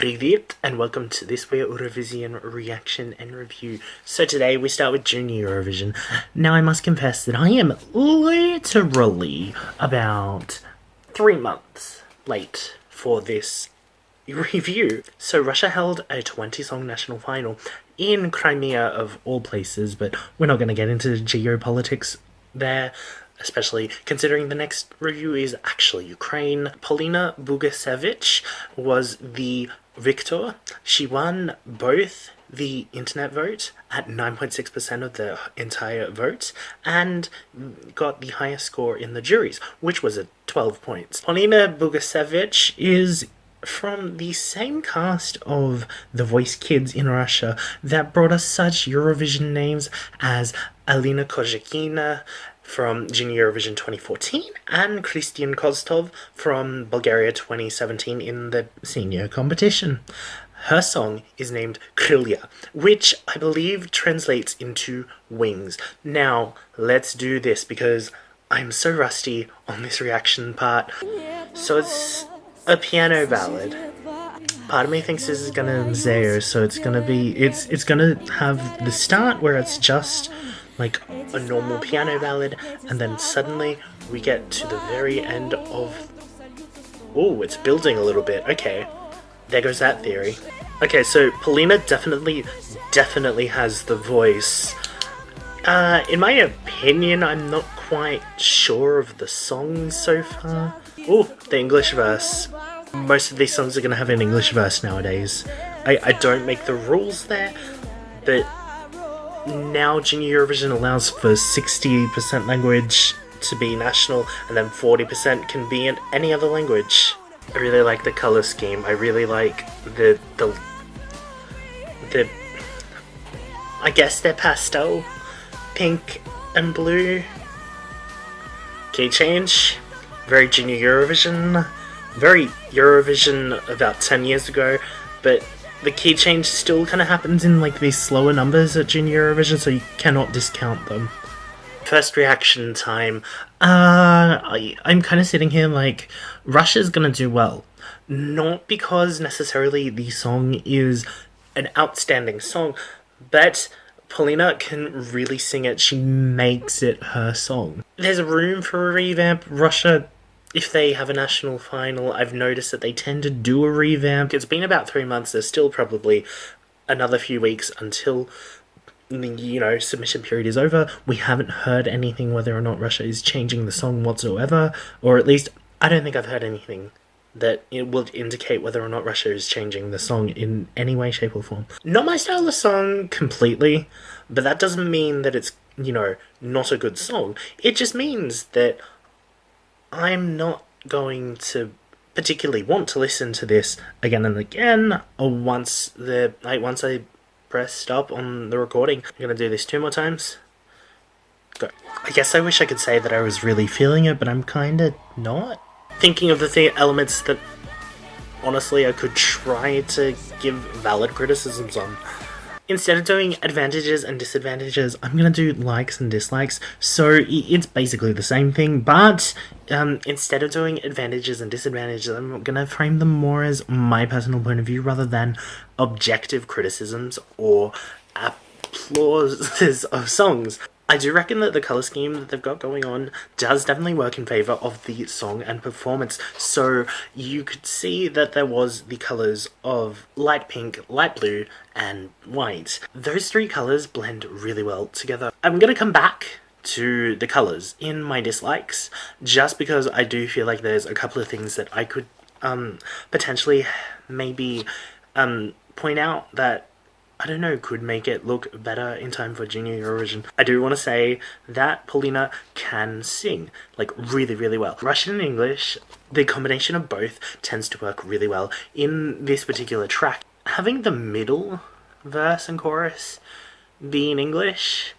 Привет and welcome to this week's Eurovision reaction and review. So today we start with Junior Eurovision. Now I must confess that I am literally about 3 months late for this review. So Russia held a 20-song national final in Crimea of all places, but we're not going to get into geopolitics there, especially considering the next review is actually Ukraine. Polina Bogusevich was the victor. She won both the internet vote at 9.6% of the entire vote and got the highest score in the juries, which was at 12 points. Polina Bogusevich is from the same cast of The Voice Kids in Russia that brought us such Eurovision names as Alina Kozhikina from Junior Eurovision 2014 and Christian Kostov from Bulgaria 2017 in the senior competition. Her song is named Krylya, which I believe translates into wings. Now, let's do this because I'm so rusty on this reaction part. So it's a piano ballad. Part of me thinks this is gonna Zao, so it's gonna have the start where it's just like a normal piano ballad, and then suddenly we get to the very end of... Oh, it's building a little bit. Okay, there goes that theory. Okay, so Polina definitely has the voice. In my opinion, I'm not quite sure of the songs so far. Oh, the English verse. Most of these songs are going to have an English verse nowadays. I don't make the rules there, but now Junior Eurovision allows for 60% language to be national, and then 40% can be in any other language. I really like the color scheme. I really like the I guess they're pastel, pink and blue. Key change, very Junior Eurovision, very Eurovision about 10 years ago, but the key change still kind of happens in like these slower numbers at Junior Eurovision, so you cannot discount them. First reaction time. I'm kind of sitting here like, Russia's gonna do well. Not because necessarily the song is an outstanding song, but Polina can really sing it. She makes it her song. There's room for a revamp. Russia, if they have a national final, I've noticed that they tend to do a revamp. It's been about 3 months. There's still probably another few weeks until the, submission period is over. We haven't heard anything whether or not Russia is changing the song whatsoever, or at least I don't think I've heard anything that it would indicate whether or not Russia is changing the song in any way, shape or form. Not my style of song completely, but that doesn't mean that it's, not a good song. It just means that I'm not going to particularly want to listen to this again and again, or once I press stop on the recording. I'm gonna do this 2 more times. Go. I guess I wish I could say that I was really feeling it, but I'm kinda not. Thinking of the elements that honestly I could try to give valid criticisms on. Instead of doing advantages and disadvantages, I'm going to do likes and dislikes, so it's basically the same thing, but instead of doing advantages and disadvantages, I'm going to frame them more as my personal point of view rather than objective criticisms or applauses of songs. I do reckon that the colour scheme that they've got going on does definitely work in favour of the song and performance. So you could see that there was the colours of light pink, light blue and white. Those 3 colours blend really well together. I'm going to come back to the colours in my dislikes just because I do feel like there's a couple of things that I could potentially maybe point out that I don't know, could make it look better in time for Junior Eurovision. I do want to say that Polina can sing, like, really, really well. Russian and English, the combination of both tends to work really well. In this particular track, having the middle verse and chorus be in English,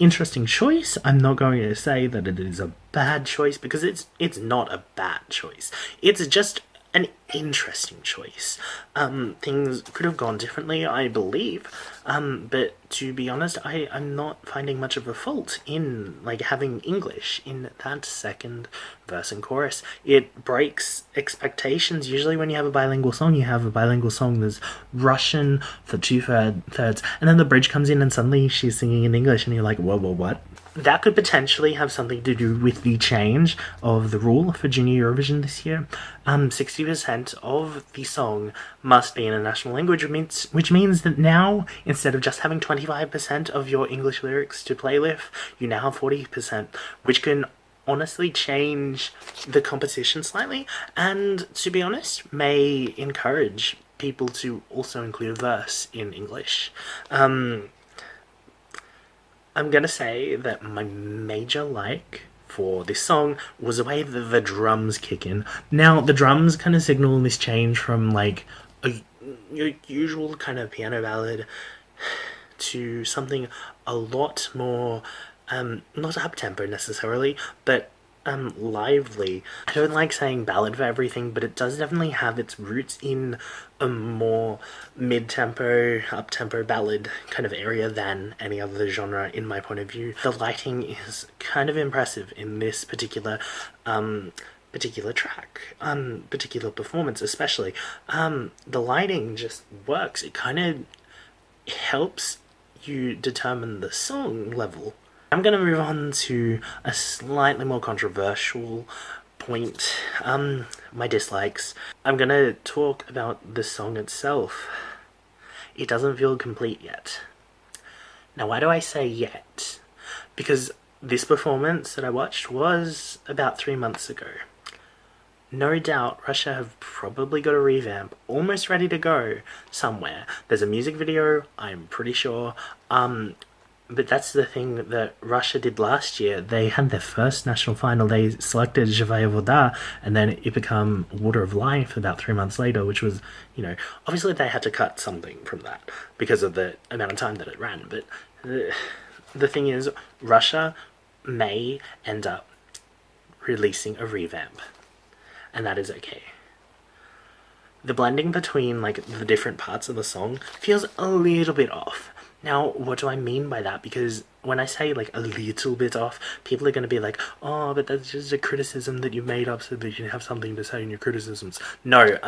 interesting choice. I'm not going to say that it is a bad choice because it's not a bad choice. It's just an interesting choice. Things could have gone differently, I believe, but to be honest, I'm not finding much of a fault in, like, having English in that second verse and chorus. It breaks expectations. Usually when you have a bilingual song, there's Russian for two-thirds, and then the bridge comes in and suddenly she's singing in English, and you're like, whoa, what? That could potentially have something to do with the change of the rule for Junior Eurovision this year. 60% of the song must be in a national language, which means that now, instead of just having 25% of your English lyrics to play with, you now have 40%, which can honestly change the competition slightly, and to be honest, may encourage people to also include a verse in English. I'm gonna say that my major like for this song was the way that the drums kick in. Now, the drums kind of signal this change from, like, your usual kind of piano ballad to something a lot more, not up-tempo necessarily, but lively. I don't like saying ballad for everything, but it does definitely have its roots in a more mid-tempo, up-tempo ballad kind of area than any other genre, in my point of view. The lighting is kind of impressive in this particular track, particular performance especially. The lighting just works. It kind of helps you determine the song level. I'm going to move on to a slightly more controversial point, my dislikes. I'm going to talk about the song itself. It doesn't feel complete yet. Now, why do I say yet? Because this performance that I watched was about 3 months ago. No doubt Russia have probably got a revamp almost ready to go somewhere. There's a music video, I'm pretty sure. But that's the thing that Russia did last year. They had their first national final. They selected Zhivaya Voda, and then it became Water of Life about 3 months later, which was, obviously they had to cut something from that because of the amount of time that it ran. But the thing is, Russia may end up releasing a revamp, and that is okay. The blending between, like, the different parts of the song feels a little bit off. Now, what do I mean by that? Because when I say, like, a little bit off, people are going to be like, oh, but that's just a criticism that you've made up so that you can have something to say in your criticisms. No,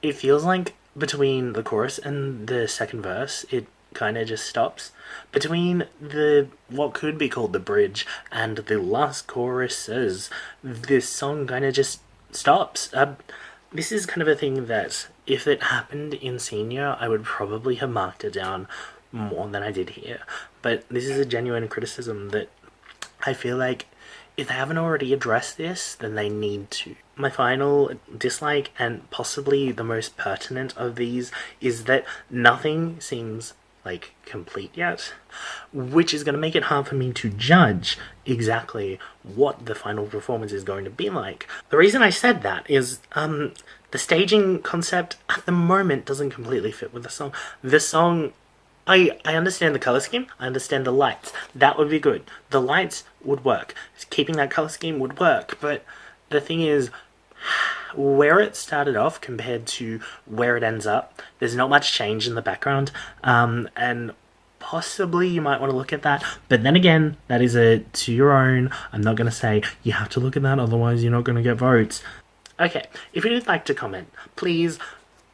it feels like between the chorus and the second verse, it kind of just stops. Between what could be called the bridge and the last choruses, this song kind of just stops. This is kind of a thing that, if it happened in senior, I would probably have marked it down more than I did here. But this is a genuine criticism that I feel like if they haven't already addressed this, then they need to. My final dislike, and possibly the most pertinent of these, is that nothing seems, like, complete yet, which is going to make it hard for me to judge exactly what the final performance is going to be like. The reason I said that is the staging concept at the moment doesn't completely fit with the song. The song, I understand the colour scheme, I understand the lights. That would be good. The lights would work. Keeping that colour scheme would work, but the thing is, where it started off compared to where it ends up, there's not much change in the background, and possibly you might want to look at that, but then again, that is to your own. I'm not going to say you have to look at that, otherwise you're not going to get votes. Okay, if you'd like to comment, please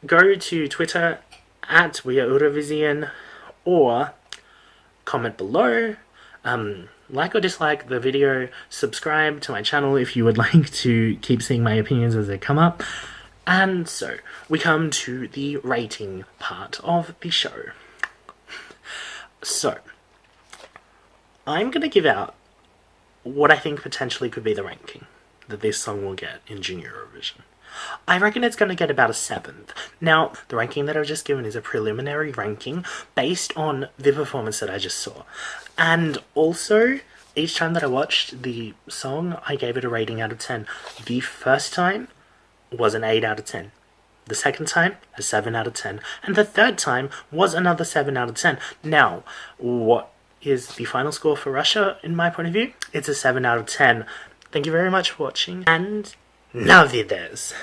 go to Twitter at We Are Eurovision, or comment below, like or dislike the video, subscribe to my channel if you would like to keep seeing my opinions as they come up. And so, we come to the rating part of the show. So, I'm going to give out what I think potentially could be the ranking that this song will get in Junior Eurovision. I reckon it's going to get about a 7th. Now, the ranking that I've just given is a preliminary ranking based on the performance that I just saw. And also, each time that I watched the song, I gave it a rating out of 10. The first time was an 8 out of 10. The second time, a 7 out of 10. And the third time was another 7 out of 10. Now, what is the final score for Russia, in my point of view? It's a 7 out of 10. Thank you very much for watching, and na vides!